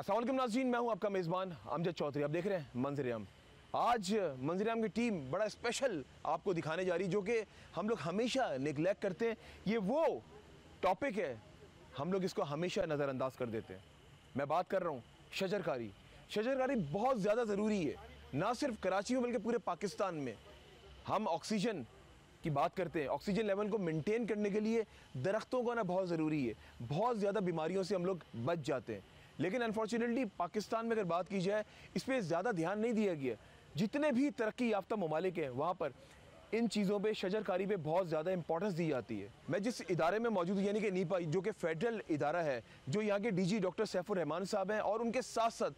अस्सलाम वालेकुम नाज़रीन, मैं हूं आपका मेज़बान अमजद चौधरी। आप देख रहे हैं मंजर-ए-आम। आज मंजर-ए-आम की टीम बड़ा स्पेशल आपको दिखाने जा रही है, जो कि हम लोग हमेशा नेगलेक्ट करते हैं। ये वो टॉपिक है, हम लोग इसको हमेशा नज़रअंदाज कर देते हैं। मैं बात कर रहा हूँ शजरकारी। शजरकारी बहुत ज़्यादा ज़रूरी है, ना सिर्फ कराची में बल्कि पूरे पाकिस्तान में। हम ऑक्सीजन की बात करते हैं, ऑक्सीजन लेवल को मेंटेन करने के लिए दरख्तों का ना बहुत ज़रूरी है। बहुत ज़्यादा बीमारियों से हम लोग बच जाते हैं, लेकिन अनफॉर्चुनेटली पाकिस्तान में अगर बात की जाए, इस पर ज़्यादा ध्यान नहीं दिया गया। जितने भी तरक्की याफ्ता ममालिक हैं वहाँ पर इन चीज़ों पे, शजरकारी पे बहुत ज़्यादा इंपॉर्टेंस दी जाती है। मैं जिस इदारे में मौजूद हूँ, यानी कि नीपा, जो कि फेडरल इदारा है, जो यहाँ के डीजी डॉक्टर सैफुर रहमान साहब हैं, और उनके साथ साथ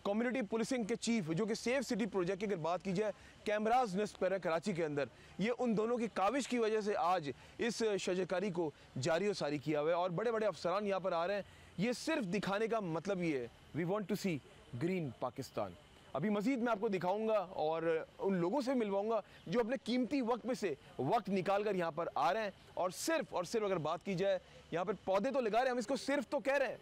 कम्युनिटी पुलिसिंग के चीफ जो कि सेफ सिटी प्रोजेक्ट की अगर बात की जाए, कैमराज नस्ब पर है कराची के अंदर। ये उन दोनों की काविश की वजह से आज इस शजरकारी को जारी और सारी किया हुआ है, और बड़े बड़े अफसरान यहाँ पर आ रहे हैं। ये सिर्फ दिखाने का मतलब ये है, we want to see green Pakistan. अभी मज़ीद मैं आपको दिखाऊंगा और उन लोगों से मिलवाऊंगा जो अपने कीमती वक्त में से वक्त निकाल कर यहाँ पर आ रहे हैं। और सिर्फ अगर बात की जाए, यहाँ पर पौधे तो लगा रहे हैं, हम इसको सिर्फ तो कह रहे हैं,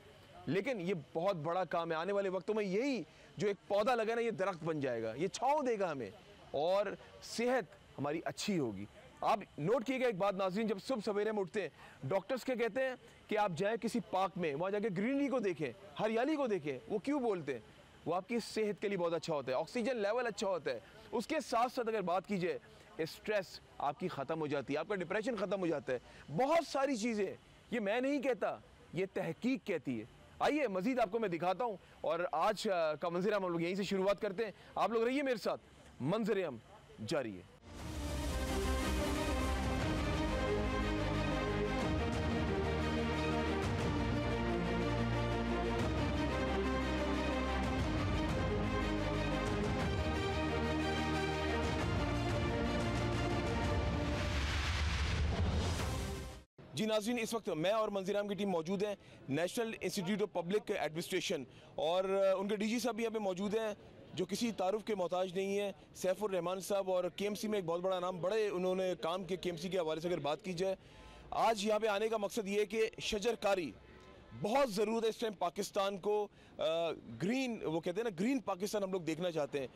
लेकिन ये बहुत बड़ा काम है। आने वाले वक्तों में यही जो एक पौधा लगा ना, ये दरख्त बन जाएगा, ये छाँव देगा हमें और सेहत हमारी अच्छी होगी। आप नोट कीजिएगा एक बात नाज़रीन, जब सुबह सवेरे में उठते हैं, डॉक्टर्स क्या कहते हैं कि आप जाएं किसी पार्क में, वहाँ जाके ग्रीनरी को देखें, हरियाली को देखें। वो क्यों बोलते हैं? वो आपकी सेहत के लिए बहुत अच्छा होता है, ऑक्सीजन लेवल अच्छा होता है। उसके साथ साथ अगर बात की जाए, स्ट्रेस आपकी ख़त्म हो जाती है, आपका डिप्रेशन ख़त्म हो जाता है, बहुत सारी चीज़ें। ये मैं नहीं कहता, ये तहकीक कहती है। आइए मज़ीद आपको मैं दिखाता हूँ, और आज का मंजर-ए-आम हम लोग यहीं से शुरुआत करते हैं। आप लोग रहिए मेरे साथ, मंजर-ए-आम जारी है। जी नाज़रीन, इस वक्त मैं और मंजर-ए-आम की टीम मौजूद हैं national institute of public administration, और उनके डीजी साहब भी यहाँ पे मौजूद हैं, जो किसी तारुफ के मोहताज नहीं है, सैफुर रहमान साहब। और केएमसी में एक बहुत बड़ा नाम, बड़े उन्होंने काम किए केएमसी के हवाले से अगर बात की जाए। आज यहाँ पे आने का मकसद ये है कि शजरकारी बहुत ज़रूरत है इस टाइम पाकिस्तान को। ग्रीन, वो कहते हैं ना, ग्रीन पाकिस्तान हम लोग देखना चाहते हैं।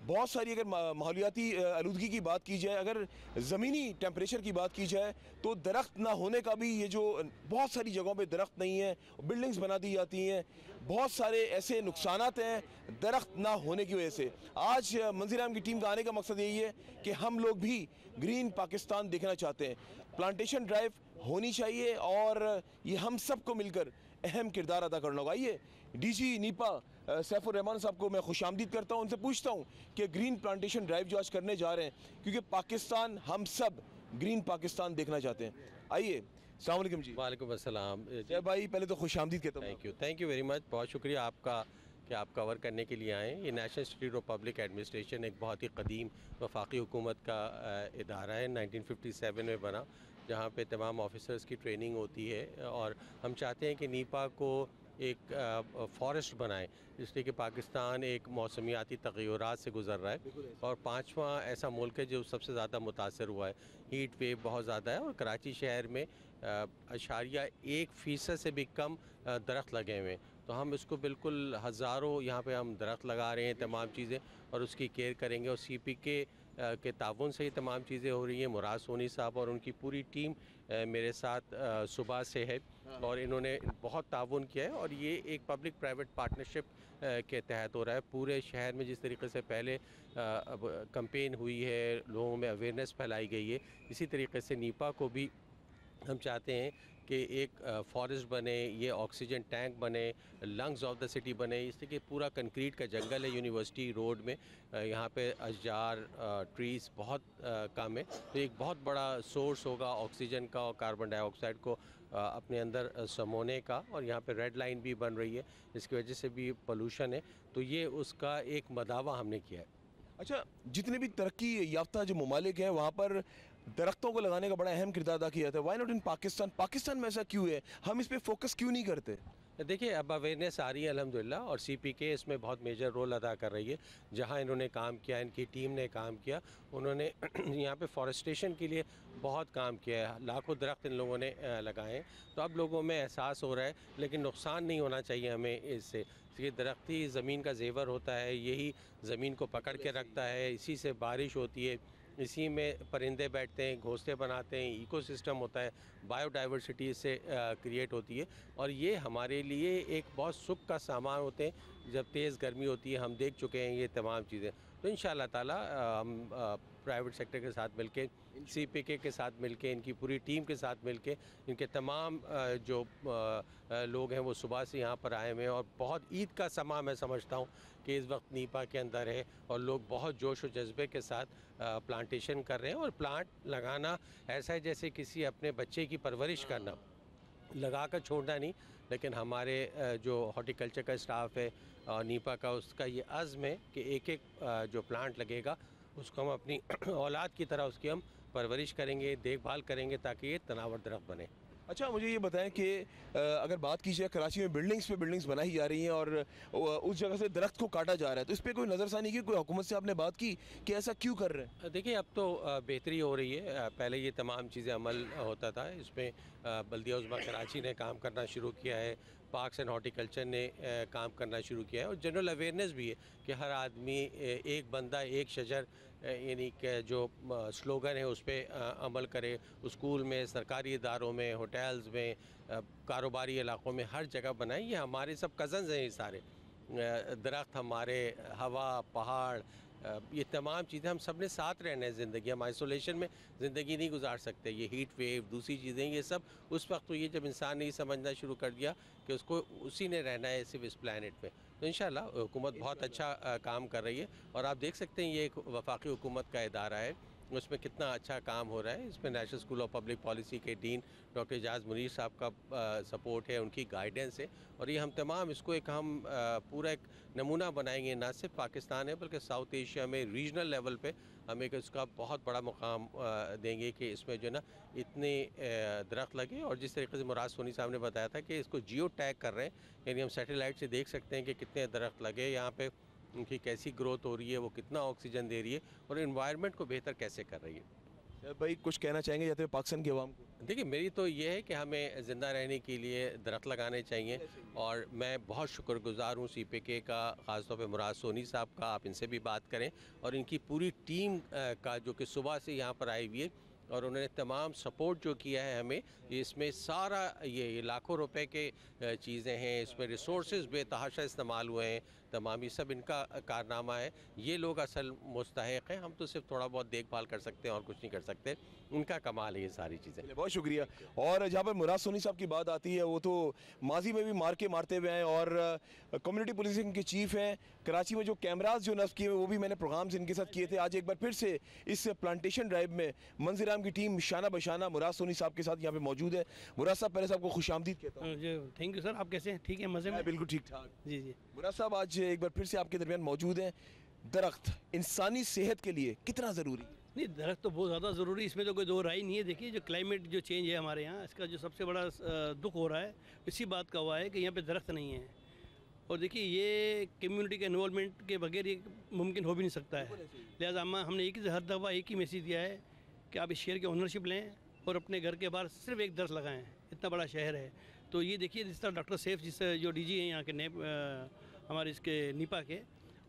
बहुत सारी अगर माहौलियाती आलूदगी की बात की जाए, अगर ज़मीनी टेम्परेचर की बात की जाए, तो दरख्त ना होने का भी, ये जो बहुत सारी जगहों पे दरख्त नहीं है, बिल्डिंग्स बना दी जाती हैं, बहुत सारे ऐसे नुकसानात हैं दरख्त ना होने की वजह से। आज मंजर-ए-आम की टीम का आने का मकसद यही है कि हम लोग भी ग्रीन पाकिस्तान देखना चाहते हैं। प्लांटेशन ड्राइव होनी चाहिए और ये हम सबको मिलकर अहम किरदार अदा करना होगा। आइए डीजी नीपा सैफुर रहमान साहब को मैं खुशामदीद करता हूँ, उनसे पूछता हूँ कि ग्रीन प्लांटेशन ड्राइव जो आज करने जा रहे हैं, क्योंकि पाकिस्तान, हम सब ग्रीन पाकिस्तान देखना चाहते हैं। आइए, अस्सलाम वालेकुम जी। वालेकुम अस्सलाम जय भाई, पहले तो खुशामदीद कहता हूँ। थैंक यू वेरी मच, बहुत शुक्रिया आपका कि आप कवर करने के लिए आएँ। ये national institute of public administration एक बहुत ही कदीम वफाकी हुकूमत का इदारा है, 1957 में बना, जहाँ पे तमाम ऑफिसर्स की ट्रेनिंग होती है। और हम चाहते हैं कि नीपा को एक फॉरेस्ट बनाएं, इसलिए कि पाकिस्तान एक मौसमियाती तग़य्युरात से गुज़र रहा है, और 5वां ऐसा मुल्क है जो सबसे ज़्यादा मुतासर हुआ है। हीट वेव बहुत ज़्यादा है, और कराची शहर में 0.1% से भी कम दरख्त लगे हुए हैं। तो हम इसको बिल्कुल हज़ारों यहाँ पे हम दरख्त लगा रहे हैं, तमाम चीज़ें, और उसकी केयर करेंगे। और CPK के ताउन से ही तमाम चीज़ें हो रही हैं। मुराद सोनी साहब और उनकी पूरी टीम मेरे साथ सुबह से है, और इन्होंने बहुत ताउन किया है। और ये एक पब्लिक प्राइवेट पार्टनरशिप के तहत हो रहा है पूरे शहर में। जिस तरीके से पहले कैंपेन हुई है, लोगों में अवेयरनेस फैलाई गई है, इसी तरीके से नीपा को भी हम चाहते हैं कि एक फॉरेस्ट बने, ये ऑक्सीजन टैंक बने, लंग्स ऑफ द सिटी बने। इसलिए कि पूरा कंक्रीट का जंगल है यूनिवर्सिटी रोड में, यहाँ पे अशजार ट्रीज़ बहुत कम है, तो एक बहुत बड़ा सोर्स होगा ऑक्सीजन का और कार्बन डाइऑक्साइड को अपने अंदर समोने का। और यहाँ पे रेड लाइन भी बन रही है, इसकी वजह से भी पोल्यूशन है, तो ये उसका एक मदावा हमने किया है। अच्छा, जितने भी तरक्की याफ्ता जो ममालिक हैं, वहाँ पर दरख्तों को लगाने का बड़ा अहम किरदार अदा किया जाता है। Why not in Pakistan? Pakistan में ऐसा क्यों है? हम इस पर फोकस क्यों नहीं करते? देखिए अब अवेयरनेस आ रही है अल्हम्दुलिल्लाह, और सीपीके इसमें बहुत मेजर रोल अदा कर रही है। जहाँ इन्होंने काम किया, इनकी टीम ने काम किया, उन्होंने यहाँ पे फॉरेस्टेशन के लिए बहुत काम किया है, लाखों दरख्त इन लोगों ने लगाए हैं। तो अब लोगों में एहसास हो रहा है, लेकिन नुकसान नहीं होना चाहिए हमें इससे, क्योंकि दरख्त ही ज़मीन का ज़ेवर होता है, यही ज़मीन को पकड़ के रखता है, इसी से बारिश होती है, इसी में परिंदे बैठते हैं, घोंसले बनाते हैं, इकोसिस्टम होता है, बायोडाइवर्सिटी इससे क्रिएट होती है। और ये हमारे लिए एक बहुत सुख का सामान होते हैं। जब तेज़ गर्मी होती है, हम देख चुके हैं ये तमाम चीज़ें। तो इंशाअल्लाह ताला हम प्राइवेट सेक्टर के साथ मिलके, सीपीके के साथ मिलके, इनकी पूरी टीम के साथ मिलके, इनके तमाम जो लोग हैं वो सुबह से यहाँ पर आए हुए हैं, और बहुत ईद का समा मैं समझता हूँ कि इस वक्त नीपा के अंदर है, और लोग बहुत जोश और जज्बे के साथ प्लांटेशन कर रहे हैं। और प्लांट लगाना ऐसा है जैसे किसी अपने बच्चे की परवरिश करना, लगा कर छोड़ना नहीं। लेकिन हमारे जो हॉर्टिकल्चर का स्टाफ है नीपा का, उसका ये अज़्म है कि एक एक जो प्लांट लगेगा उसको हम अपनी औलाद की तरह उसकी हम परवरिश करेंगे, देखभाल करेंगे, ताकि ये तनावर दरख्त बने। अच्छा, मुझे ये बताएं कि अगर बात की जाए, कराची में बिल्डिंग्स पे बिल्डिंग्स बनाई जा रही हैं और उस जगह से दरख्त को काटा जा रहा है, तो इस पर कोई नज़रसानी की, कोई हुकूमत से आपने बात की कि ऐसा क्यों कर रहे हैं? देखिए अब तो बेहतरी हो रही है। पहले ये तमाम चीज़ें अमल होता था, इसमें बल्दिया उज़्मा कराची ने काम करना शुरू किया है, पार्क्स एंड हॉर्टिकल्चर ने काम करना शुरू किया है, और जनरल अवेयरनेस भी है कि हर आदमी एक बंदा एक शजर यानी कि जो स्लोगन है उस पर अमल करे। स्कूल में, सरकारी इदारों में, होटल्स में, कारोबारी इलाक़ों में, हर जगह बनाए। ये हमारे सब कज़न्स हैं, ये सारे दरख्त हमारे, हवा, पहाड़, ये तमाम चीज़ें हम सब ने साथ रहना है ज़िंदगी। हम आइसोलेशन में ज़िंदगी नहीं गुजार सकते। ये हीट वेव, दूसरी चीज़ें, ये सब उस वक्त हुई है जब इंसान ने ये समझना शुरू कर दिया कि उसको उसी ने रहना है सिर्फ इस प्लानट पे। तो इंशाल्लाह हुकूमत बहुत अच्छा काम कर रही है, और आप देख सकते हैं ये एक वफाकी हुकूमत का इदारा है, उसमें कितना अच्छा काम हो रहा है। इसमें national school of public policy के डीन डॉक्टर एजाज़ मुनीर साहब का सपोर्ट है, उनकी गाइडेंस है, और ये हम तमाम इसको एक हम पूरा एक नमूना बनाएंगे, ना सिर्फ पाकिस्तान है बल्कि साउथ एशिया में रीजनल लेवल पे हम एक इसका बहुत बड़ा मुकाम देंगे कि इसमें जो है ना इतने दरख्त लगे। और जिस तरीके से मुराद सोनी साहब ने बताया था कि इसको जियो टैग कर रहे हैं, यानी हम सैटेलाइट से देख सकते हैं कि कितने दरख्त लगे यहाँ पे, उनकी कैसी ग्रोथ हो रही है, वो कितना ऑक्सीजन दे रही है, और इन्वायरमेंट को बेहतर कैसे कर रही है। भाई कुछ कहना चाहेंगे जाते हुए पाकिस्तान की आवाम को? देखिए मेरी तो ये है कि हमें ज़िंदा रहने के लिए दरख्त लगाने चाहिए, और मैं बहुत शुक्रगुजार हूँ सीपीके का, ख़ासतौर पे मुराद सोनी साहब का। आप इनसे भी बात करें, और इनकी पूरी टीम का, जो कि सुबह से यहाँ पर आई हुई है, और उन्होंने तमाम सपोर्ट जो किया है हमें। इसमें सारा ये लाखों रुपए के चीज़ें हैं, इसमें रिसोर्सेज बेतहाशा इस्तेमाल हुए हैं, तमाम ये सब इनका कारनामा है। ये लोग असल मुस्तहिक हैं, हम तो सिर्फ थोड़ा बहुत देखभाल कर सकते हैं और कुछ नहीं कर सकते। उनका कमाल है ये सारी चीज़ें। बहुत शुक्रिया। और जहाँ पर मुराद सोनी साहब की बात आती है, वो तो माजी में भी मारते हुए हैं, और कम्युनिटी पुलिसिंग के चीफ हैं। कराची में जो कैमराज जो नस्ब किए, वो भी मैंने प्रोग्राम से इनके साथ किए थे। आज एक बार फिर से इस प्लांटेशन ड्राइव में मंजर-ए-आम की टीम शाना बशाना मुराद सोनी साहब के साथ यहाँ पे मौजूद है। मुराद साहब, पहले साहब को खुशामदीद कहता हूँ। जी थैंक यू सर, आप कैसे हैं? ठीक है, मज़े में? बिल्कुल ठीक ठाक। जी जी। मुराद साहब, आज एक बार फिर से आपके दरमियान मौजूद हैं। दरख्त इंसानी सेहत के लिए कितना ज़रूरी है? नहीं, दरख्त तो बहुत ज़्यादा ज़रूरी है, इसमें तो कोई दो राय नहीं है। देखिए जो क्लाइमेट जो चेंज है हमारे यहाँ, इसका जो सबसे बड़ा दुख हो रहा है इसी बात का हुआ है कि यहाँ पे दरख्त नहीं है। और देखिए ये कम्युनिटी के इन्वॉल्वमेंट के बगैर ये मुमकिन हो भी नहीं सकता है। लिहाजा हमने एक ही हर दफ़ा एक ही मैसेज दिया है कि आप इस शहर की ओनरशिप लें और अपने घर के बाहर सिर्फ एक दरख्त लगाएं। इतना बड़ा शहर है। तो ये देखिए जिस तरह डॉक्टर सैफ, जिस जो डीजी हैं यहाँ के हमारे इसके नीपा के,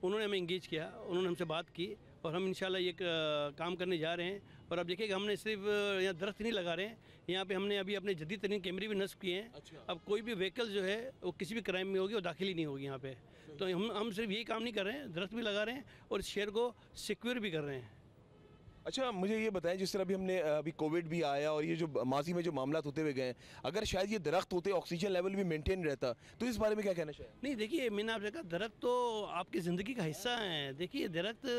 उन्होंने हमें इंगेज किया, उन्होंने हमसे बात की, और हम इंशाल्लाह ये काम करने जा रहे हैं। और अब देखिए कि हमने सिर्फ यहाँ दरख्त नहीं लगा रहे हैं, यहाँ पे हमने अभी अपने जदीद तरीन कैमरे भी नस्ब किए हैं। अच्छा। अब कोई भी व्हीकल जो है वो किसी भी क्राइम में होगी, वो दाखिल ही नहीं होगी यहाँ पे। तो हम सिर्फ यही काम नहीं कर रहे हैं, दरख्त भी लगा रहे हैं और इस शहर को सिक्योर भी कर रहे हैं। अच्छा, मुझे ये बताएं, जिस तरह भी हमने अभी कोविड भी आया और ये जो माजी में जो मामला होते हुए गए, अगर शायद ये दरख्त होते, ऑक्सीजन लेवल भी मेंटेन रहता, तो इस बारे में क्या कहना चाहिए? नहीं देखिए, मैंने आपसे कहा दरख्त तो आपकी ज़िंदगी का हिस्सा है। देखिए दरख्त,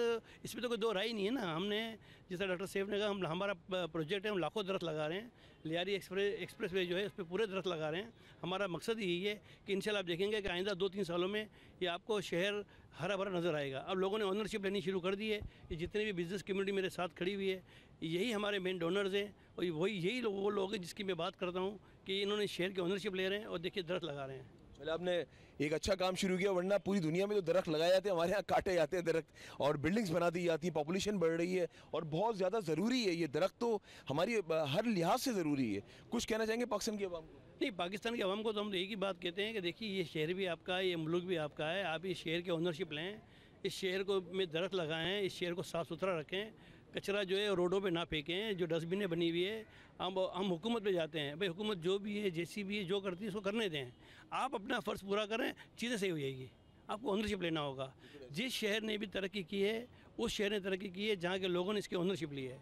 इसमें तो कोई दो राय नहीं है ना। हमने जिस तरह डॉक्टर सैफ ने कहा, हमारा प्रोजेक्ट है, हम लाखों दरख्त लगा रहे हैं। लियारी एक्सप्रेस वे जो है उस पर पूरे दरख्त लगा रहे हैं। हमारा मकसद यही है कि इंशाल्लाह आप देखेंगे कि आइंदा 2-3 सालों में ये आपको शहर हरा भरा नज़र आएगा। अब लोगों ने ओनरशिप लेनी शुरू कर दी है। ये जितने भी बिज़नेस कम्युनिटी मेरे साथ खड़ी हुई है, यही हमारे मेन डोनर्स हैं, और वही यही वो लोग हैं जिसकी मैं बात करता हूँ कि इन्होंने शहर की ओनरशिप ले रहे हैं और देखिए दरख्त लगा रहे हैं। चलो आपने एक अच्छा काम शुरू किया, वरना पूरी दुनिया में तो दरख्त लगाए जाते हैं, हमारे यहाँ काटे जाते हैं दरख्त और बिल्डिंग्स बना दी जाती हैं, पॉपुलेशन बढ़ रही है और बहुत ज़्यादा ज़रूरी है ये दरख्त, तो हमारी हर लिहाज से ज़रूरी है। कुछ कहना चाहेंगे पाकिस्तान की आवाम को? नहीं, पाकिस्तान के अवाम को तो हम एक ही बात कहते हैं कि देखिए ये शहर भी आपका है, ये मुल्क भी आपका है, आप इस शहर के ओनरशिप लें, इस शहर को में दरख्त लगाएं, इस शहर को साफ़ सुथरा रखें, कचरा जो है रोडों पे ना फेंकें, जो डस्टबिनें बनी हुई है हम हुकूमत पे जाते हैं, भाई हुकूमत जो भी है जैसी भी है जो करती है उसको करने दें, आप अपना फ़र्ज़ पूरा करें, चीज़ें सही हो जाएगी। आपको ओनरशिप लेना होगा। जिस शहर ने भी तरक्की की है उस शहर ने तरक्की की है जहाँ के लोगों ने इसकी ओनरशिप ली है,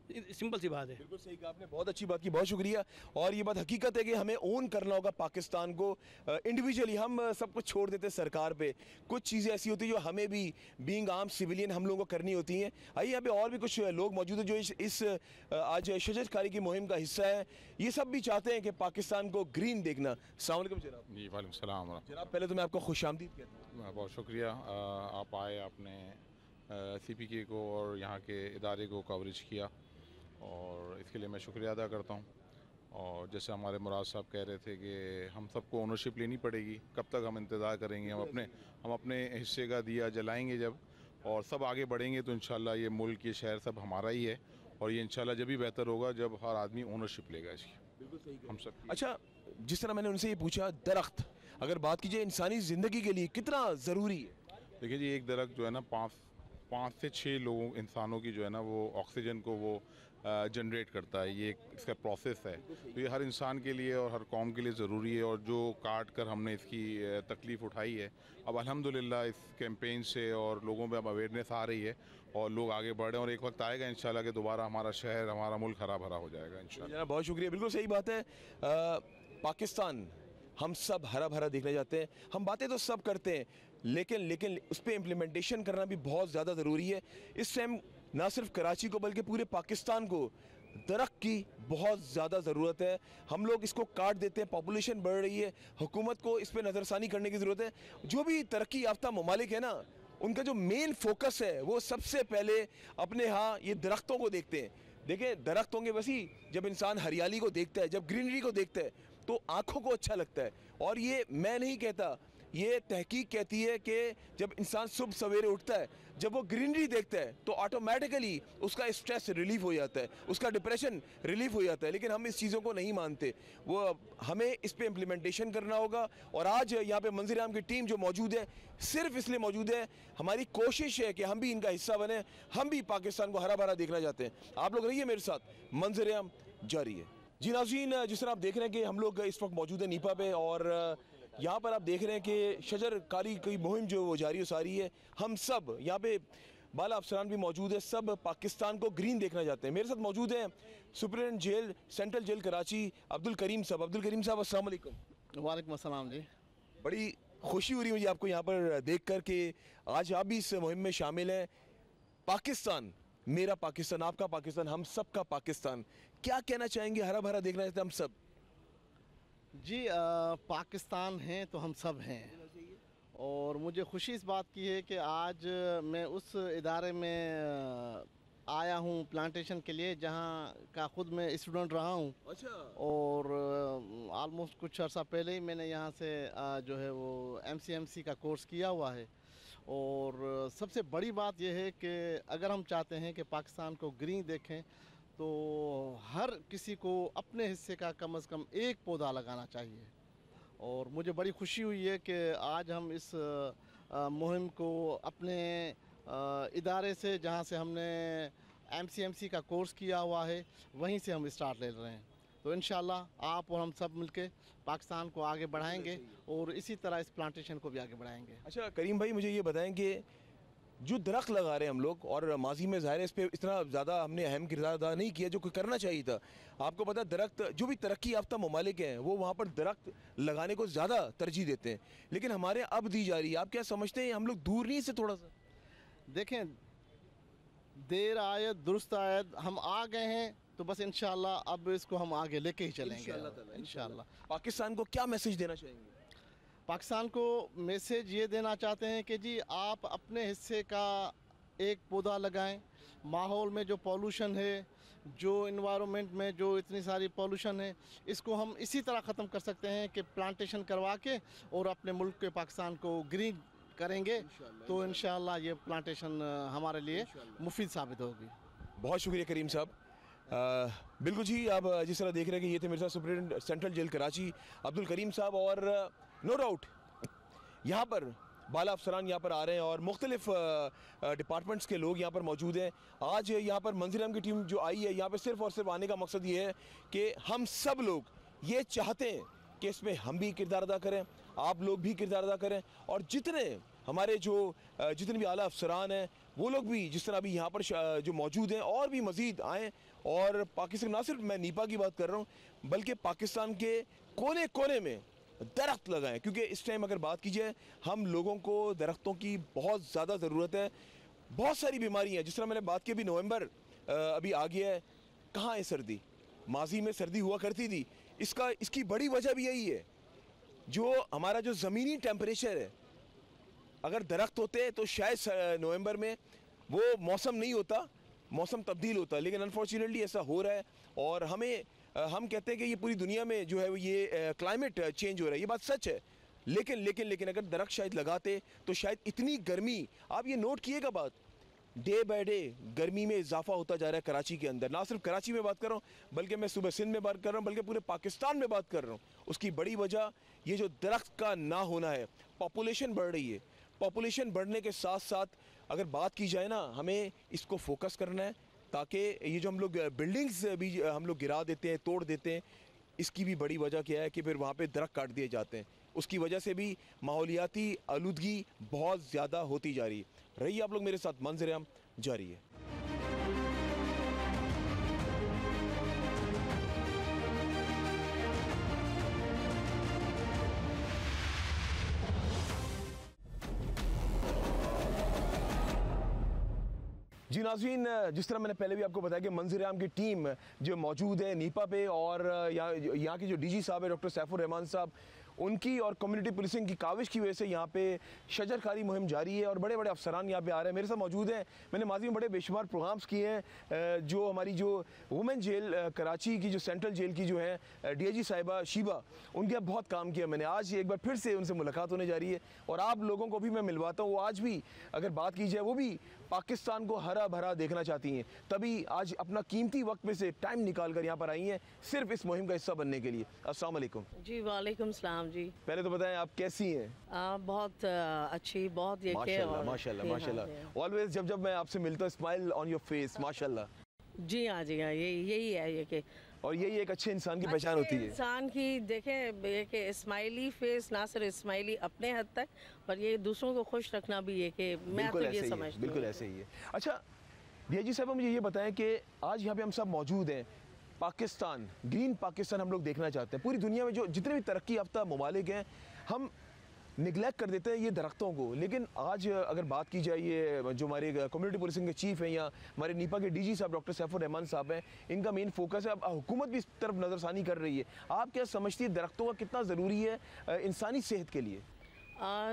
सिंपल सी बात है। बिल्कुल सही कहा आपने, बहुत अच्छी बात की, बहुत शुक्रिया। और ये बात हकीकत है कि हमें ओन करना होगा पाकिस्तान को इंडिविजुअली। हम सब कुछ छोड़ देते हैं सरकार पे, कुछ चीज़ें ऐसी होती हैं जो हमें भी बीइंग आम सिविलियन हम लोगों को करनी होती हैं। आइए यहाँ पे और भी कुछ लोग मौजूद हैं जो इस आज शजरकारी की मुहिम का हिस्सा है। ये सब भी चाहते हैं कि पाकिस्तान को ग्रीन देखना। अस्सलाम वालेकुम जनाब। जी वालेकुम सलाम। जनाब पहले तो मैं आपको खुशामदीद कहता हूँ। बहुत शुक्रिया, आप आए, आपने CPK को और यहाँ के इदारे को कवरेज किया और इसके लिए मैं शुक्रिया अदा करता हूँ। और जैसे हमारे मुराद साहब कह रहे थे कि हम सबको ओनरशिप लेनी पड़ेगी, कब तक हम इंतज़ार करेंगे, हम अपने हिस्से का दिया जलाएंगे जब, और सब आगे बढ़ेंगे तो इंशाल्लाह ये मुल्क, ये शहर सब हमारा ही है और ये इंशाल्लाह जब भी बेहतर होगा जब हर आदमी ओनरशिप लेगा इसकी। बिल्कुल सही हम सब। अच्छा, जिस तरह मैंने उनसे ये पूछा, दरख्त अगर बात कीजिए इंसानी ज़िंदगी के लिए कितना ज़रूरी है? देखिए जी, एक दरख्त जो है ना 5 से 6 लोगों इंसानों की जो है ना वो ऑक्सीजन को वो जनरेट करता है। ये इसका प्रोसेस है, तो ये हर इंसान के लिए और हर कौम के लिए ज़रूरी है। और जो काट कर हमने इसकी तकलीफ़ उठाई है, अब अल्हम्दुलिल्लाह इस कैंपेन से और लोगों में अब अवेयरनेस आ रही है और लोग आगे बढ़ रहे हैं और एक वक्त आएगा इंशाल्लाह कि दोबारा हमारा शहर, हमारा मुल्क हरा भरा हो जाएगा इंशाल्लाह। जनाब बहुत शुक्रिया, बिल्कुल सही बात है। पाकिस्तान हम सब हरा भरा देखना चाहते हैं। हम बातें तो सब करते हैं लेकिन उस पर इम्प्लीमेंटेशन करना भी बहुत ज़्यादा ज़रूरी है। इस टाइम ना सिर्फ कराची को बल्कि पूरे पाकिस्तान को दरख्त की बहुत ज़्यादा ज़रूरत है। हम लोग इसको काट देते हैं, पॉपुलेशन बढ़ रही है, हुकूमत को इस पर नज़रसानी करने की ज़रूरत है। जो भी तरक्की याफ्ता ममालिक है ना, उनका जो मेन फोकस है वो सबसे पहले अपने यहाँ ये दरख्तों को देखते हैं। देखें, दरख्त होंगे वैसी, जब इंसान हरियाली को देखता है, जब ग्रीनरी को देखता है तो आँखों को अच्छा लगता है। और ये मैं नहीं कहता, ये तहकीक कहती है कि जब इंसान सुबह सवेरे उठता है, जब वो ग्रीनरी देखता है तो ऑटोमेटिकली उसका स्ट्रेस रिलीफ हो जाता है, उसका डिप्रेशन रिलीफ हो जाता है। लेकिन हम इस चीज़ों को नहीं मानते, वो हमें इस पे इम्प्लीमेंटेशन करना होगा। और आज यहाँ पे मंजर आम की टीम जो मौजूद है सिर्फ इसलिए मौजूद है, हमारी कोशिश है कि हम भी इनका हिस्सा बने, हम भी पाकिस्तान को हरा भरा देखना चाहते हैं। आप लोग रहिए मेरे साथ, मंजर आम जारी है। जी नाज़रीन, जिस तरह आप देख रहे हैं कि हम लोग इस वक्त मौजूद है नीपा पे और यहाँ पर आप देख रहे हैं कि शजरकारी की मुहिम जो वो जारी सारी है। हम सब यहाँ पे बाला अफसरान भी मौजूद है, सब पाकिस्तान को ग्रीन देखना चाहते हैं। मेरे साथ मौजूद हैं superintendent jail, central jail Karachi, Abdul Karim sahab. Abdul Karim साहब अस्सलाम वालेकुम। वालेकुम अस्सलाम जी। बड़ी खुशी हो रही मुझे आपको यहाँ पर देख कर के आज आप भी इस मुहिम में शामिल हैं। पाकिस्तान, मेरा पाकिस्तान, आपका पाकिस्तान, हम सब का पाकिस्तान, क्या कहना चाहेंगे? हरा भरा देखना चाहते हैं हम सब जी। पाकिस्तान हैं तो हम सब हैं और मुझे खुशी इस बात की है कि आज मैं उस इदारे में आया हूँ प्लांटेशन के लिए जहाँ का ख़ुद मैं स्टूडेंट रहा हूँ। अच्छा। और आलमोस्ट कुछ अर्सा पहले ही मैंने यहाँ से जो है वो MCMC का कोर्स किया हुआ है। और सबसे बड़ी बात यह है कि अगर हम चाहते हैं कि पाकिस्तान को ग्रीन देखें तो हर किसी को अपने हिस्से का कम से कम एक पौधा लगाना चाहिए। और मुझे बड़ी खुशी हुई है कि आज हम इस मुहिम को अपने इदारे से, जहां से हमने MCMC का कोर्स किया हुआ है, वहीं से हम स्टार्ट ले रहे हैं। तो इंशाल्लाह आप और हम सब मिलके पाकिस्तान को आगे बढ़ाएंगे और इसी तरह इस प्लांटेशन को भी आगे बढ़ाएंगे। अच्छा करीम भाई, मुझे ये बताएं कि जो दरख्त लगा रहे हैं हम लोग, और माजी में ज़ाहिर है इस पर इतना ज़्यादा हमने अहम किरदार अदा नहीं किया जो कि करना चाहिए था। आपको पता है दरख्त, जो भी तरक्की याफ्ता ममालिक हैं वो वहाँ पर दरख्त लगाने को ज़्यादा तरजीह देते हैं, लेकिन हमारे अब दी जा रही है। आप क्या समझते हैं हम लोग दूर नहीं से थोड़ा सा? देखें, देर आयत दुरुस्त आयत, हम आ गए हैं तो बस इंशाल्लाह अब इसको हम आगे लेके ही चलेंगे इंशाल्लाह। पाकिस्तान को क्या मैसेज देना चाहेंगे? पाकिस्तान को मैसेज ये देना चाहते हैं कि जी आप अपने हिस्से का एक पौधा लगाएं। माहौल में जो पॉल्यूशन है, जो इन्वायरमेंट में जो इतनी सारी पॉल्यूशन है, इसको हम इसी तरह ख़त्म कर सकते हैं कि प्लांटेशन करवा के और अपने मुल्क के पाकिस्तान को ग्रीन करेंगे, तो इंशाअल्लाह ये प्लांटेशन हमारे लिए मुफीद साबित होगी। बहुत शुक्रिया करीम साहब। बिल्कुल जी, आप जिस तरह देख रहे हैं कि ये थे मेरे साथ superintendent central jail Karachi Abdul Karim sahab, और नो डाउट यहाँ पर बाला अफसरान यहाँ पर आ रहे हैं और मुख्तलिफ डिपार्टमेंट्स के लोग यहाँ पर मौजूद हैं। आज यहाँ पर मंजर-ए-आम की टीम जो आई है यहाँ पर सिर्फ़ और सिर्फ आने का मकसद ये है कि हम सब लोग ये चाहते हैं कि इसमें हम भी किरदार अदा करें, आप लोग भी किरदार अदा करें, और जितने हमारे जितने भी आला अफसरान हैं वो लोग भी जिस तरह अभी यहाँ पर जो मौजूद हैं और भी मज़ीद आएँ, और पाकिस्तान, ना सिर्फ मैं नीपा की बात कर रहा हूँ बल्कि पाकिस्तान के कोने कोने में दरख्त लगाएं, क्योंकि इस टाइम अगर बात की जाए हम लोगों को दरख्तों की बहुत ज़्यादा ज़रूरत है। बहुत सारी बीमारियाँ, जिस तरह मैंने बात की, अभी नवंबर अभी आ गया है, कहाँ है सर्दी? माजी में सर्दी हुआ करती थी। इसकी बड़ी वजह भी यही है, जो हमारा जो ज़मीनी टेम्परेचर है, अगर दरख्त होते तो शायद नवंबर में वो मौसम नहीं होता, मौसम तब्दील होता, लेकिन अनफॉर्चुनेटली ऐसा हो रहा है। और हम कहते हैं कि ये पूरी दुनिया में जो है ये क्लाइमेट चेंज हो रहा है, ये बात सच है, लेकिन अगर दरख्त शायद लगाते तो शायद इतनी गर्मी, आप ये नोट किएगा बात, डे बाय डे गर्मी में इजाफा होता जा रहा है कराची के अंदर। ना सिर्फ कराची में बात कर रहा हूँ बल्कि मैं सूबे सिंध में बात कर रहा हूँ, बल्कि पूरे पाकिस्तान में बात कर रहा हूँ। उसकी बड़ी वजह ये जो दरख्त का ना होना है। पॉपुलेशन बढ़ रही है, पॉपुलेशन बढ़ने के साथ साथ अगर बात की जाए ना, हमें इसको फोकस करना है ताकि ये जो हम लोग बिल्डिंग्स भी हम लोग गिरा देते हैं, तोड़ देते हैं, इसकी भी बड़ी वजह क्या है कि फिर वहाँ पे दरख्त काट दिए जाते हैं। उसकी वजह से भी माहौलियाती आलूदगी बहुत ज़्यादा होती जा रही है। रहिए आप लोग मेरे साथ, मंजर-ए-आम जारी है। जी नाज़रीन, जिस तरह मैंने पहले भी आपको बताया कि मंजर-ए-आम की टीम जो मौजूद है नीपा पे, और यहाँ के जो डीजी साहब है डॉक्टर सैफुर रहमान साहब, उनकी और कम्युनिटी पुलिसिंग की काविश की वजह से यहाँ पे शजरकारी मुहिम जारी है और बड़े बड़े अफसरान यहाँ पे आ रहे हैं। मेरे साथ मौजूद हैं, मैंने माजी में बड़े बेशुमार प्रोग्राम्स किए हैं। जो हमारी जो वुमेन जेल कराची की जो सेंट्रल जेल की जो है डीआईजी साहिबा शीबा, उनके यहाँ बहुत काम किया मैंने। आज एक बार फिर से उनसे मुलाकात होने जा रही है और आप लोगों को भी मैं मिलवाता हूँ। वो आज भी अगर बात की जाए वो भी पाकिस्तान को हरा भरा देखना चाहती हैं, तभी आज अपना कीमती वक्त में से टाइम निकाल कर यहाँ पर आई हैं सिर्फ इस मुहिम का हिस्सा बनने के लिए। अस्सलाम वालेकुम। जी वालेकुम सलाम जी। पहले तो बताएं आप कैसी हैं? बहुत अच्छी, बहुत ये माशाल्लाह माशाल्लाह माशाल्लाह। ऑलवेज जब मैं आपसे मिलता हूँ स्माइल ऑन योर फेस, माशाल्लाह। जी हाँ जी हाँ, यही है ये कि, और यही एक अच्छे इंसान की पहचान होती है। इंसान की देखें ये कि स्माइली फेस, ना सिर्फ स्माइली अपने हद तक, पर ये दूसरों को खुश रखना भी है कि मैं तो ये समझती हूँ। बिल्कुल ऐसे ही है। अच्छा डीआईजी साहब, मुझे ये बताएं कि आज यहाँ पे हम सब मौजूद हैं, पाकिस्तान, ग्रीन पाकिस्तान हम लोग देखना चाहते हैं। पूरी दुनिया में जो जितने भी तरक्की याफ्ता ममालिक हैं, हम निगलेक्ट कर देते हैं ये दरख्तों को। लेकिन आज अगर बात की जाए, ये जो हमारे कम्युनिटी पुलिसिंग के चीफ हैं या हमारे नीपा के डीजी साहब डॉक्टर सैफुर रहमान साहब हैं, इनका मेन फोकस है। अब हुकूमत भी इस तरफ नज़रसानी कर रही है। आप क्या समझती है दरख्तों का कितना ज़रूरी है इंसानी सेहत के लिए?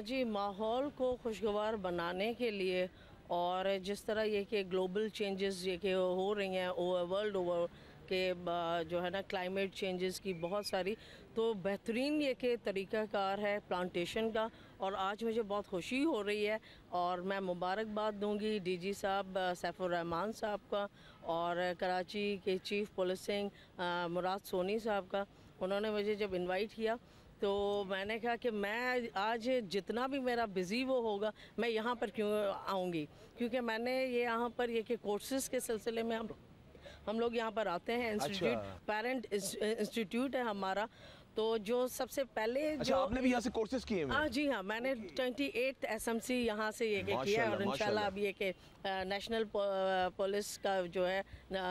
जी, माहौल को खुशगवार बनाने के लिए, और जिस तरह ये कि ग्लोबल चेंजेस ये कि हो रही हैं वर्ल्ड ओवर के जो है ना, क्लाइमेट चेंजेस की बहुत सारी, तो बेहतरीन ये कि तरीक़ाकार है प्लांटेशन का। और आज मुझे बहुत खुशी हो रही है और मैं मुबारकबाद दूंगी डीजी साहब सैफुर रहमान साहब का और कराची के चीफ़ पुलिसिंग मुराद सोनी साहब का। उन्होंने मुझे जब इनवाइट किया तो मैंने कहा कि मैं आज जितना भी मेरा बिज़ी वो होगा, मैं यहाँ पर क्यों आऊँगी, क्योंकि मैंने ये यहाँ पर ये कि कोर्सेज़ के सिलसिले में हम लोग यहाँ पर आते हैं। इंस्टीट्यूट पेरेंट इंस्टीट्यूट है हमारा, तो जो सबसे पहले जो आपने भी यहाँ से कोर्सेज किए हैं? हाँ जी हाँ, मैंने 28 SMC यहाँ से ये किया है और इंशाल्लाह अब ये कि नेशनल पुलिस का जो है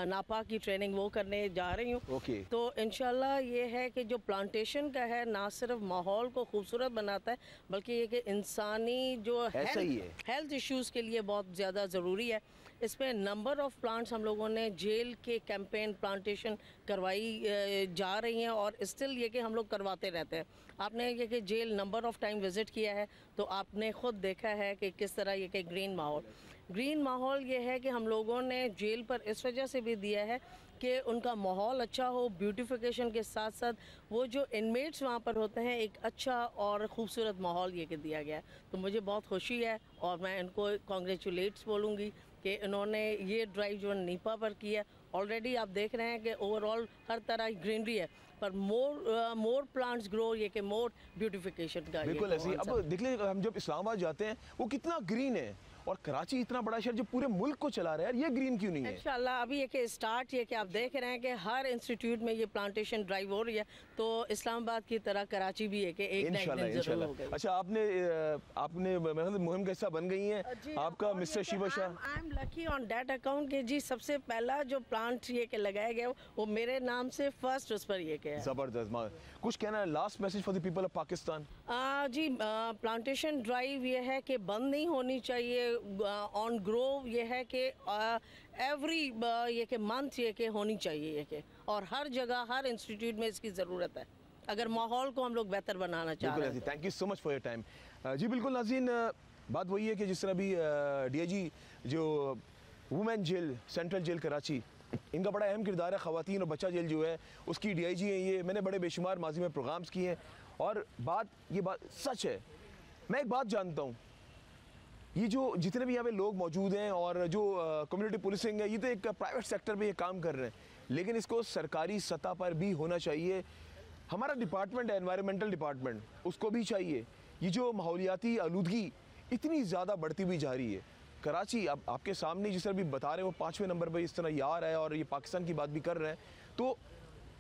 नापा की ट्रेनिंग वो करने जा रही हूँ। तो इंशाल्लाह ये है कि जो प्लांटेशन का है ना सिर्फ माहौल को खूबसूरत बनाता है, बल्कि ये कि इंसानी जो हेल्थ इश्यूज़ के लिए बहुत ज़्यादा ज़रूरी है। इसमें नंबर ऑफ़ प्लांट्स हम लोगों ने जेल के कैंपेन प्लांटेशन करवाई जा रही हैं और स्टिल ये कि हम लोग करवाते रहते हैं। आपने ये कि jail number of time visit किया है तो आपने ख़ुद देखा है कि किस तरह ये कि ग्रीन माहौल ये है कि हम लोगों ने जेल पर इस वजह से भी दिया है कि उनका माहौल अच्छा हो, ब्यूटिफिकेशन के साथ साथ वो जो इनमेट्स वहाँ पर होते हैं एक अच्छा और ख़ूबसूरत माहौल ये कि दिया गया है। तो मुझे बहुत खुशी है और मैं इनको कॉन्ग्रेचुलेट्स बोलूँगी कि इन्होंने ये ड्राइव जो नीपा पर की है। ऑलरेडी आप देख रहे हैं कि ओवरऑल हर तरह ग्रीनरी है, पर मोर प्लांट्स ग्रो, ये कि मोर ब्यूटिफिकेशन का बिल्कुल ऐसे ही। अब देख लीजिए हम जब इस्लामाबाद जाते हैं वो कितना ग्रीन है, और कराची इतना बड़ा शहर जो पूरे मुल्क को चला रहा है, यार ये ग्रीन क्यों नहीं है? इंशाल्लाह अभी ये कि स्टार्ट ये कि आप देख रहे हैं कि हर इंस्टीट्यूट में ये प्लांटेशन ड्राइव हो रही है, तो इस्लामाबाद की तरह कराची भी है कि एक ना एक दिन जरूर होगा। अच्छा, आपने मतलब मुहिम का हिस्सा बन गई हैं आपका mister Shiva Shah. I am lucky on that account कि जी सबसे पहला जो प्लांट ये के लगाया गया वो मेरे नाम से फर्स्ट उस पर ये के जबरदस्त। कुछ कहना है last message for the people of Pakistan? जी प्लांटेशन ड्राइव ये है कि बंद नहीं होनी चाहिए, ऑन ग्रो ये है कि एवरी ये कि मंथ ये कि होनी चाहिए ये कि, और हर जगह हर इंस्टीट्यूट में इसकी ज़रूरत है अगर माहौल को हम लोग बेहतर बनाना चाह रहे हैं। Thank you so much for your time. जी बिल्कुल नाज़रीन, बात वही है कि जिस तरह भी DIG जो women jail central jail Karachi, इनका बड़ा अहम किरदार है। ख़वातीन और बच्चा जेल जो है उसकी DIG हैं ये। मैंने बड़े बेशुमार माजी में प्रोग्राम्स किए हैं और ये बात सच है। मैं एक बात जानता हूँ, ये जो जितने भी यहाँ पे लोग मौजूद हैं और जो कम्युनिटी पुलिसिंग है, ये तो एक प्राइवेट सेक्टर में ये काम कर रहे हैं, लेकिन इसको सरकारी सतह पर भी होना चाहिए। हमारा डिपार्टमेंट है एनवायरमेंटल डिपार्टमेंट, उसको भी चाहिए। ये जो माहौलियाती आलूदगी इतनी ज़्यादा बढ़ती हुई जा रही है, कराची अब आपके सामने जिस तरह भी बता रहे हैं वो 5वें नंबर पर इस तरह यार है और ये पाकिस्तान की बात भी कर रहे हैं, तो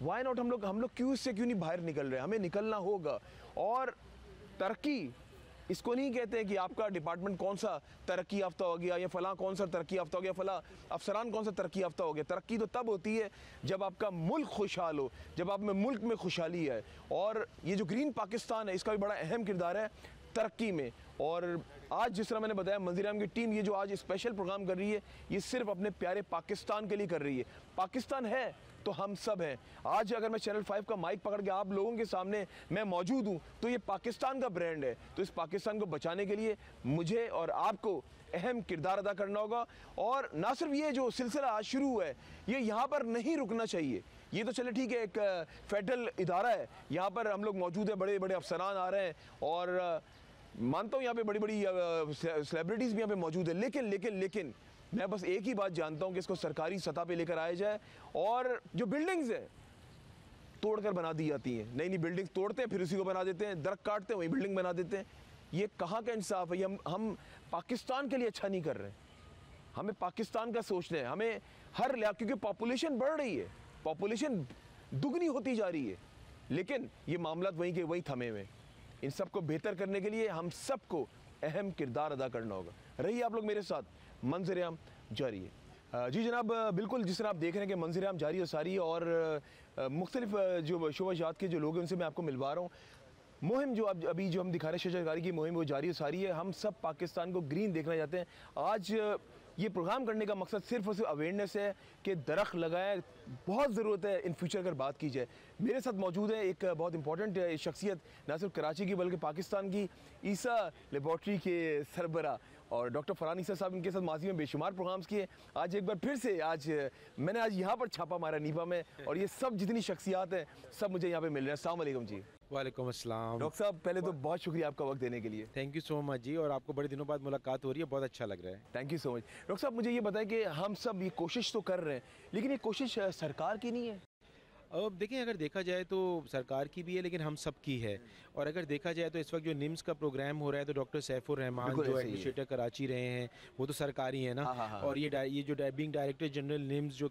वाई नॉट हम लोग क्यों इससे क्यों नहीं बाहर निकल रहे हैं? हमें निकलना होगा। और तरक्की इसको नहीं कहते हैं कि आपका डिपार्टमेंट कौन सा तरक्की याफ्ता हो गया या फ़लाँ कौन सा तरक्की याफ्ता हो गया, फ़लाँ अफसरान कौन सा तरक्की याफ्ता हो गया। तरक्की तो तब होती है जब आपका मुल्क खुशहाल हो, जब आप में मुल्क में खुशहाली है। और ये जो ग्रीन पाकिस्तान है इसका भी बड़ा अहम किरदार है तरक्की में। और आज जिस तरह मैंने बताया, मंज़र-ए-आम की टीम ये जो आज स्पेशल प्रोग्राम कर रही है, ये सिर्फ अपने प्यारे पाकिस्तान के लिए कर रही है। पाकिस्तान है तो हम सब हैं। आज अगर मैं चैनल 5 का माइक पकड़ के आप लोगों के सामने मैं मौजूद हूँ तो ये पाकिस्तान का ब्रांड है। तो इस पाकिस्तान को बचाने के लिए मुझे और आपको अहम किरदार अदा करना होगा। और ना सिर्फ ये जो सिलसिला आज शुरू हुआ है, ये यहाँ पर नहीं रुकना चाहिए। ये तो चले ठीक है, एक फेडरल इदारा है, यहाँ पर हम लोग मौजूद हैं, बड़े बड़े अफसरान आ रहे हैं और मानता हूँ यहाँ पे बड़ी बड़ी सेलिब्रिटीज़ भी यहाँ पे मौजूद है। लेकिन मैं बस एक ही बात जानता हूँ कि इसको सरकारी सतह पे लेकर आया जाए। और जो बिल्डिंग्स हैं तोड़कर बना दी जाती हैं, नई बिल्डिंग्स तोड़ते हैं फिर उसी को बना देते हैं, दरख्त काटते हैं वही बिल्डिंग बना देते हैं। ये कहाँ का इंसाफ है? ये हम पाकिस्तान के लिए अच्छा नहीं कर रहे हैं। हमें पाकिस्तान का सोचना है, हमें हर लिहाज, क्योंकि पॉपुलेशन बढ़ रही है, पॉपुलेशन दुगनी होती जा रही है, लेकिन ये मामला वहीं के वहीं थमे हुए। इन सब को बेहतर करने के लिए हम सबको अहम किरदार अदा करना होगा। रहिए आप लोग मेरे साथ, मंज़र-ए-आम जारी है। जी जनाब, बिल्कुल जिस तरह आप देख रहे हैं कि मंज़र-ए-आम जारी और सारी और मुख्तलिफ जो शोबाजात के जो लोग हैं उनसे मैं आपको मिलवा रहा हूँ। मुहिम जो अभी जो हम दिखा रहे हैं, शजरकारी की मुहिम वो जारी और सारी है। हम सब पाकिस्तान को ग्रीन देखना चाहते हैं। आज ये प्रोग्राम करने का मकसद सिर्फ और सिर्फ अवेयरनेस है कि दरख्त लगाएं, बहुत ज़रूरत है इन फ्यूचर अगर बात की जाए। मेरे साथ मौजूद है एक बहुत इंपॉर्टेंट शख्सियत, ना सिर्फ कराची की बल्कि पाकिस्तान की, ईसा लेबॉर्ट्री के सरबरा और डॉक्टर फरहान ईसा साहब। इनके साथ माजी में बेशुमार प्रोग्राम्स किए। आज एक बार फिर से मैंने आज यहाँ पर छापा मारा नीपा में, और ये सब जितनी शख्सियात हैं सब मुझे यहाँ पे मिल रहे हैं। अस्सलाम वालेकुम जी। वालेकुम अस्सलाम। डॉक्टर साहब पहले तो बहुत शुक्रिया आपका वक्त देने के लिए। थैंक यू सो मच जी, और आपको बड़े दिनों बाद मुलाकात हो रही है, बहुत अच्छा लग रहा है। Thank you so much. Doctor साहब मुझे ये बताएं कि हम सब ये कोशिश तो कर रहे हैं, लेकिन ये कोशिश सरकार की नहीं है। अब देखिए, अगर देखा जाए तो सरकार की भी है लेकिन हम सब की है। और अगर देखा जाए तो इस वक्त जो निम्स का प्रोग्राम हो रहा है तो डॉक्टर सैफुर रहमान जो एडमिनिस्ट्रेटर कराची रहे हैं वो तो सरकारी है ना। और ये जो बीइंग डायरेक्टर जनरल निम्स जो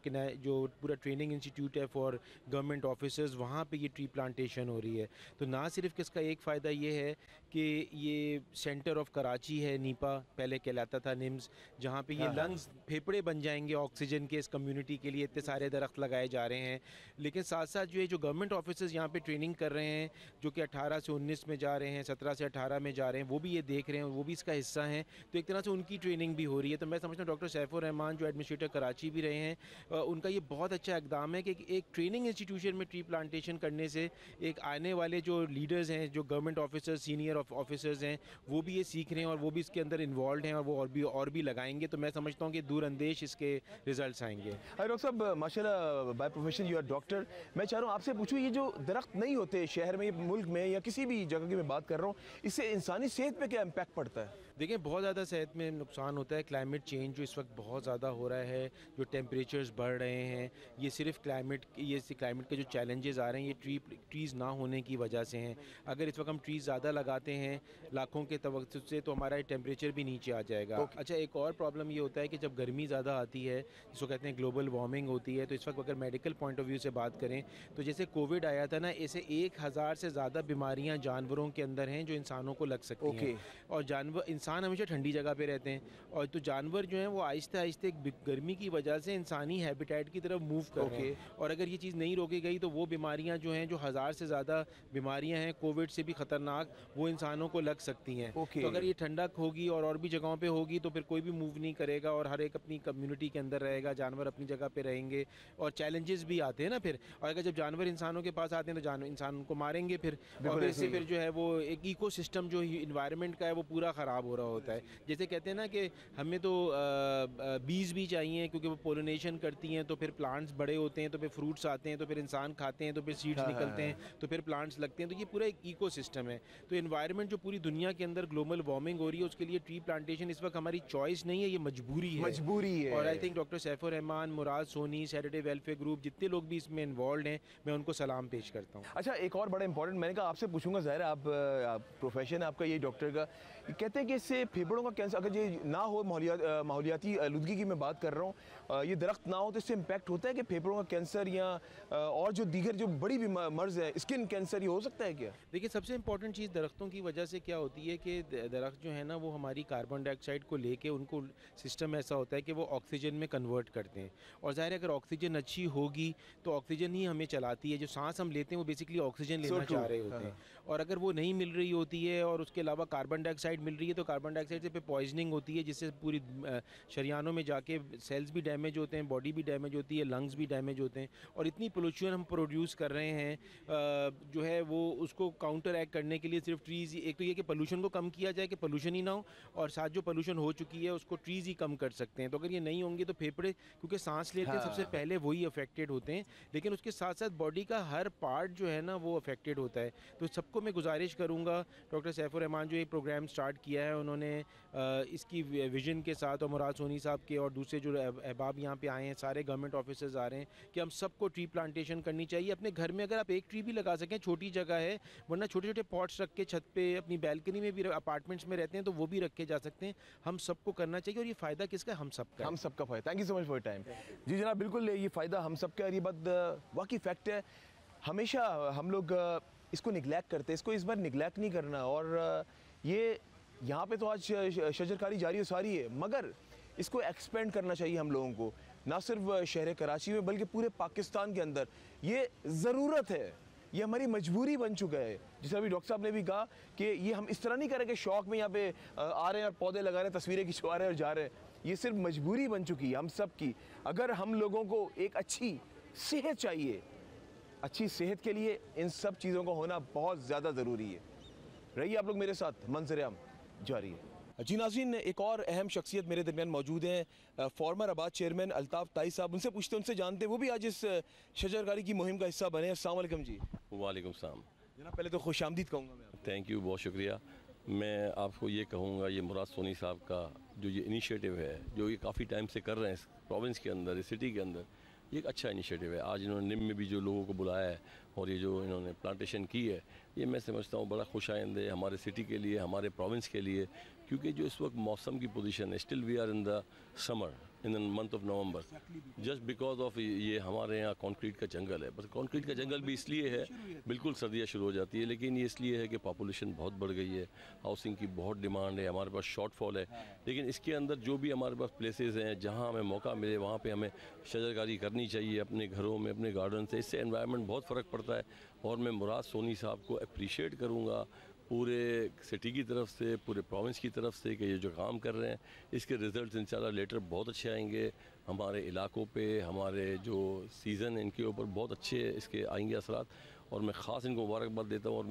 पूरा ट्रेनिंग इंस्टीट्यूट है फॉर गवर्नमेंट ऑफिसर्स, वहाँ पे ये ट्री प्लांटेशन हो रही है। तो ना सिर्फ किसका एक फ़ायदा ये है कि ये सेंटर ऑफ कराची है, नीपा पहले कहलाता था निम्स, जहाँ पे ये लंग्स फेफड़े बन जाएंगे ऑक्सीजन के इस कम्युनिटी के लिए, इतने सारे दरख्त लगाए जा रहे हैं। लेकिन साथ साथ जो है जो गवर्नमेंट ऑफिसर्स यहाँ पे ट्रेनिंग कर रहे हैं, जो कि 18 से 19 में जा रहे हैं, 17 से 18 में जा रहे हैं, वो भी ये देख रहे हैं और वो भी इसका हिस्सा हैं। तो एक तरह से उनकी ट्रेनिंग भी हो रही है। तो मैं समझता हूँ डॉक्टर सैफुर रहमान जो एडमिनिस्ट्रेटर कराची भी रहे हैं, उनका ये बहुत अच्छा इकदाम है कि एक ट्रेनिंग इंस्टीट्यूशन में ट्री प्लांटेशन करने से एक आने वाले जो लीडर्स हैं, जो गवर्नमेंट ऑफिसर्स, सीनियर ऑफिसर्स हैं, वो भी ये सीख रहे हैं और वो भी इसके अंदर इन्वॉल्व हैं और वो और भी लगाएंगे। तो मैं समझता हूँ कि दूर अंदेश इसके रिजल्ट्स आएंगे। डॉक्टर साहब, माशाल्लाह by profession you are doctor. मैं चाह रहा हूँ आपसे पूछूँ, ये जो दरख्त नहीं होते शहर में, मुल्क में या किसी भी जगह की मैं बात कर रहा हूँ, इससे इंसानी सेहत पे क्या इम्पैक्ट पड़ता है? देखिए, बहुत ज़्यादा सेहत में नुकसान होता है। क्लाइमेट चेंज जो इस वक्त बहुत ज़्यादा हो रहा है, जो टेम्परेचर्स बढ़ रहे हैं, ये सिर्फ क्लाइमेट के जो चैलेंजेस आ रहे हैं ये ट्रीज़ ना होने की वजह से हैं। अगर इस वक्त हम ट्रीज़ ज़्यादा लगाते हैं लाखों के तवज्जुह से, तो हमारा टेम्परेचर भी नीचे आ जाएगा। अच्छा, एक और प्रॉब्लम ये होता है कि जब गर्मी ज़्यादा आती है, जिसको कहते हैं ग्लोबल वार्मिंग होती है, तो इस वक्त अगर मेडिकल पॉइंट ऑफ व्यू से बात करें तो जैसे कोविड आया था ना, ऐसे 1000 से ज़्यादा बीमारियाँ जानवरों के अंदर हैं जो इंसानों को लग सकती हैं। और इंसान हमेशा ठंडी जगह पे रहते हैं, और तो जानवर जो हैं वो आहिस्ते आहिस्ते गर्मी की वजह से इंसानी हैबिटेट की तरफ मूव कर रहे हैं। और अगर ये चीज़ नहीं रोकी गई तो वो बीमारियां जो हैं, जो 1000 से ज़्यादा बीमारियां हैं कोविड से भी ख़तरनाक, वो इंसानों को लग सकती हैं। तो अगर ये ठंडक होगी और भी जगहों पे होगी तो फिर कोई भी मूव नहीं करेगा और हर एक अपनी कम्युनिटी के अंदर रहेगा, जानवर अपनी जगह पे रहेंगे। और चैलेंजेस भी आते हैं ना फिर, और अगर जब जानवर इंसानों के पास आते हैं तो इंसान उनको मारेंगे फिर, और इससे फिर जो है वो एक इकोसिस्टम जो इन्वायरमेंट का है वो पूरा ख़राब हो रहा होता है। जैसे कहते हैं ना कि हमें तो बीज भी चाहिए क्योंकि वो पोलिनेशन करती हैं, तो फिर प्लांट्स बड़े होते हैं, तो फिर फ्रूट्स आते हैं, तो फिर इंसान खाते हैं, तो फिर सीड्स निकलते हैं, तो फिर प्लांट्स लगते हैं। तो ये पूरा एक इकोसिस्टम है। तो एनवायरनमेंट जो पूरी दुनिया के अंदर ग्लोबल वार्मिंग हो रही है, उसके लिए ट्री प्लांटेशन इस वक्त हमारी चॉइस नहीं है, ये मजबूरी है। और I think doctor Saifur Rahman, Murad Soni, Saturday welfare group, जितने लोग भी इसमें इन्वॉल्व हैं, मैं उनको सलाम पेश करता हूँ। अच्छा, एक और बड़ा इंपॉर्टेंट, मैंने कहा आपसे पूछूंगा, ज़ाहिर है आप प्रोफेशन है आपका ये डॉक्टर का, कहते हैं कि इससे फेफड़ों का कैंसर, अगर ये ना हो, माहौलियाती आलूदगी की मैं बात कर रहा हूँ, ये दरख्त ना हो तो इससे इम्पैक्ट होता है कि फेफड़ों का कैंसर या और जो दीगर जो बड़ी मर्ज है, स्किन कैंसर, ये हो सकता है क्या? देखिए, सबसे इंपॉर्टेंट चीज़ दरख्तों की वजह से क्या होती है कि दरख्त जो है ना वो हमारी कार्बन डाइऑक्साइड को लेके, उनको सिस्टम ऐसा होता है कि वो ऑक्सीजन में कन्वर्ट करते हैं। और ज़ाहिर है अगर ऑक्सीजन अच्छी होगी तो ऑक्सीजन ही हमें चलाती है। जो सांस हम लेते हैं वो बेसिकली ऑक्सीजन लेना चाह रहे होते हैं, और अगर वो नहीं मिल रही होती है और उसके अलावा कार्बन डाइऑक्साइड मिल रही है तो कार्बन डाइऑक्साइड से फिर पॉइजनिंग होती है, जिससे पूरी शरियानों में जाके सेल्स भी डैमेज होते हैं, बॉडी भी डैमेज होती है, लंग्स भी डैमेज होते हैं। और इतनी पोल्यूशन हम प्रोड्यूस कर रहे हैं जो है वो उसको काउंटर एक्ट करने के लिए सिर्फ ट्रीज़, एक तो ये कि पोल्यूशन को कम किया जाए कि पोल्यूशन ही ना हो, और साथ जो पोल्यूशन हो चुकी है उसको ट्रीज़ ही कम कर सकते हैं। तो अगर ये नहीं होंगे तो फेफड़े, क्योंकि सांस लेते हैं सबसे पहले वही अफेक्टेड होते हैं, लेकिन उसके साथ साथ बॉडी का हर पार्ट जो है ना वो अफेक्टेड होता है। तो सबको मैं गुजारिश करूँगा, डॉक्टर सैफुर रहमान जो ये प्रोग्राम स्टार्ट किया है उन्होंने इसकी विजन के साथ, और मुराद सोनी साहब के और दूसरे जो अहबाब यहाँ पे आए हैं, सारे गवर्नमेंट ऑफिसर्स आ रहे हैं, कि हम सबको ट्री प्लांटेशन करनी चाहिए अपने घर में। अगर आप एक ट्री भी लगा सकें, छोटी जगह है, वरना छोटे छोटे पॉट्स रख के छत पे, अपनी बैल्कनी में भी, अपार्टमेंट्स में रहते हैं तो वो भी रखे जा सकते हैं। हम सबको करना चाहिए, और ये फ़ायदा किसका? हम सबका, हम सबका फ़ायदा। Thank you so much for time. जी जनाब, बिल्कुल ये फ़ायदा हम सबका, और ये बात वाकई फैक्ट है। हमेशा हम लोग इसको निगलेक्ट करते हैं, इसको इस बार निगलेक्ट नहीं करना। और ये यहाँ पे तो आज शजरकारी जारी और सारी है, मगर इसको एक्सपेंड करना चाहिए हम लोगों को, ना सिर्फ शहर कराची में बल्कि पूरे पाकिस्तान के अंदर। ये ज़रूरत है, ये हमारी मजबूरी बन चुका है। जिस अभी डॉक्टर साहब ने भी कहा कि ये हम इस तरह नहीं करें कि शौक में यहाँ पे आ रहे हैं और पौधे लगा रहे हैं, तस्वीरें खिंचवा रहे हैं और जा रहे हैं। ये सिर्फ मजबूरी बन चुकी है हम सब की। अगर हम लोगों को एक अच्छी सेहत चाहिए, अच्छी सेहत के लिए इन सब चीज़ों का होना बहुत ज़्यादा ज़रूरी है। रहिए आप लोग मेरे साथ, मंजर-ए-आम जारी है। जी नाज़रीन, एक और अहम शख्सियत मेरे दरमियान मौजूद हैं, फॉर्मर आबाद चेयरमैन अल्ताफ़ ताई साहब। उनसे पूछते हैं, उनसे जानते हैं, वो भी आज इस शजरकारी की मुहिम का हिस्सा बने। अस्सलाम वालेकुम जी। वालेकुम सलाम जनाब, पहले तो खुशामदीद कहूँगा मैं आपको। थैंक यू, बहुत शुक्रिया। मैं आपको ये कहूँगा, ये मुराद सोनी साहब का जो ये इनिशिएटिव है, जो ये काफ़ी टाइम से कर रहे हैं इस प्रोविंस के अंदर, इस सिटी के अंदर, ये एक अच्छा इनिशिएटिव है। आज इन्होंने निम में भी जो लोगों को बुलाया है और ये जो इन्होंने प्लांटेशन की है, ये मैं समझता हूँ बड़ा खुशाइंद है हमारे सिटी के लिए, हमारे प्रोविंस के लिए, क्योंकि जो इस वक्त मौसम की पोजीशन है, still we are in the summer in the month of November, just because of ये हमारे यहाँ कंक्रीट का जंगल है। बस कंक्रीट का जंगल भी इसलिए है, बिल्कुल सर्दियाँ शुरू हो जाती है, लेकिन ये इसलिए है कि पॉपुलेशन बहुत बढ़ गई है, हाउसिंग की बहुत डिमांड है, हमारे पास शॉर्टफॉल है। लेकिन इसके अंदर जो भी हमारे पास प्लेसेस हैं जहाँ हमें मौका मिले वहाँ पे हमें शजरकारी करनी चाहिए अपने घरों में, अपने गार्डन से। इससे एनवायरनमेंट बहुत फ़र्क पड़ता है। और मैं मुराद सोनी साहब को अप्रिशिएट करूँगा पूरे सिटी की तरफ से, पूरे प्रोविंस की तरफ से, कि ये जो काम कर रहे हैं इसके रिजल्ट्स इंशाल्लाह लेटर बहुत अच्छे आएंगे। हमारे इलाकों पे, हमारे जो सीज़न इनके ऊपर बहुत अच्छे इसके आएंगे असरात, और मैं ख़ास इनको मुबारकबाद देता हूँ। और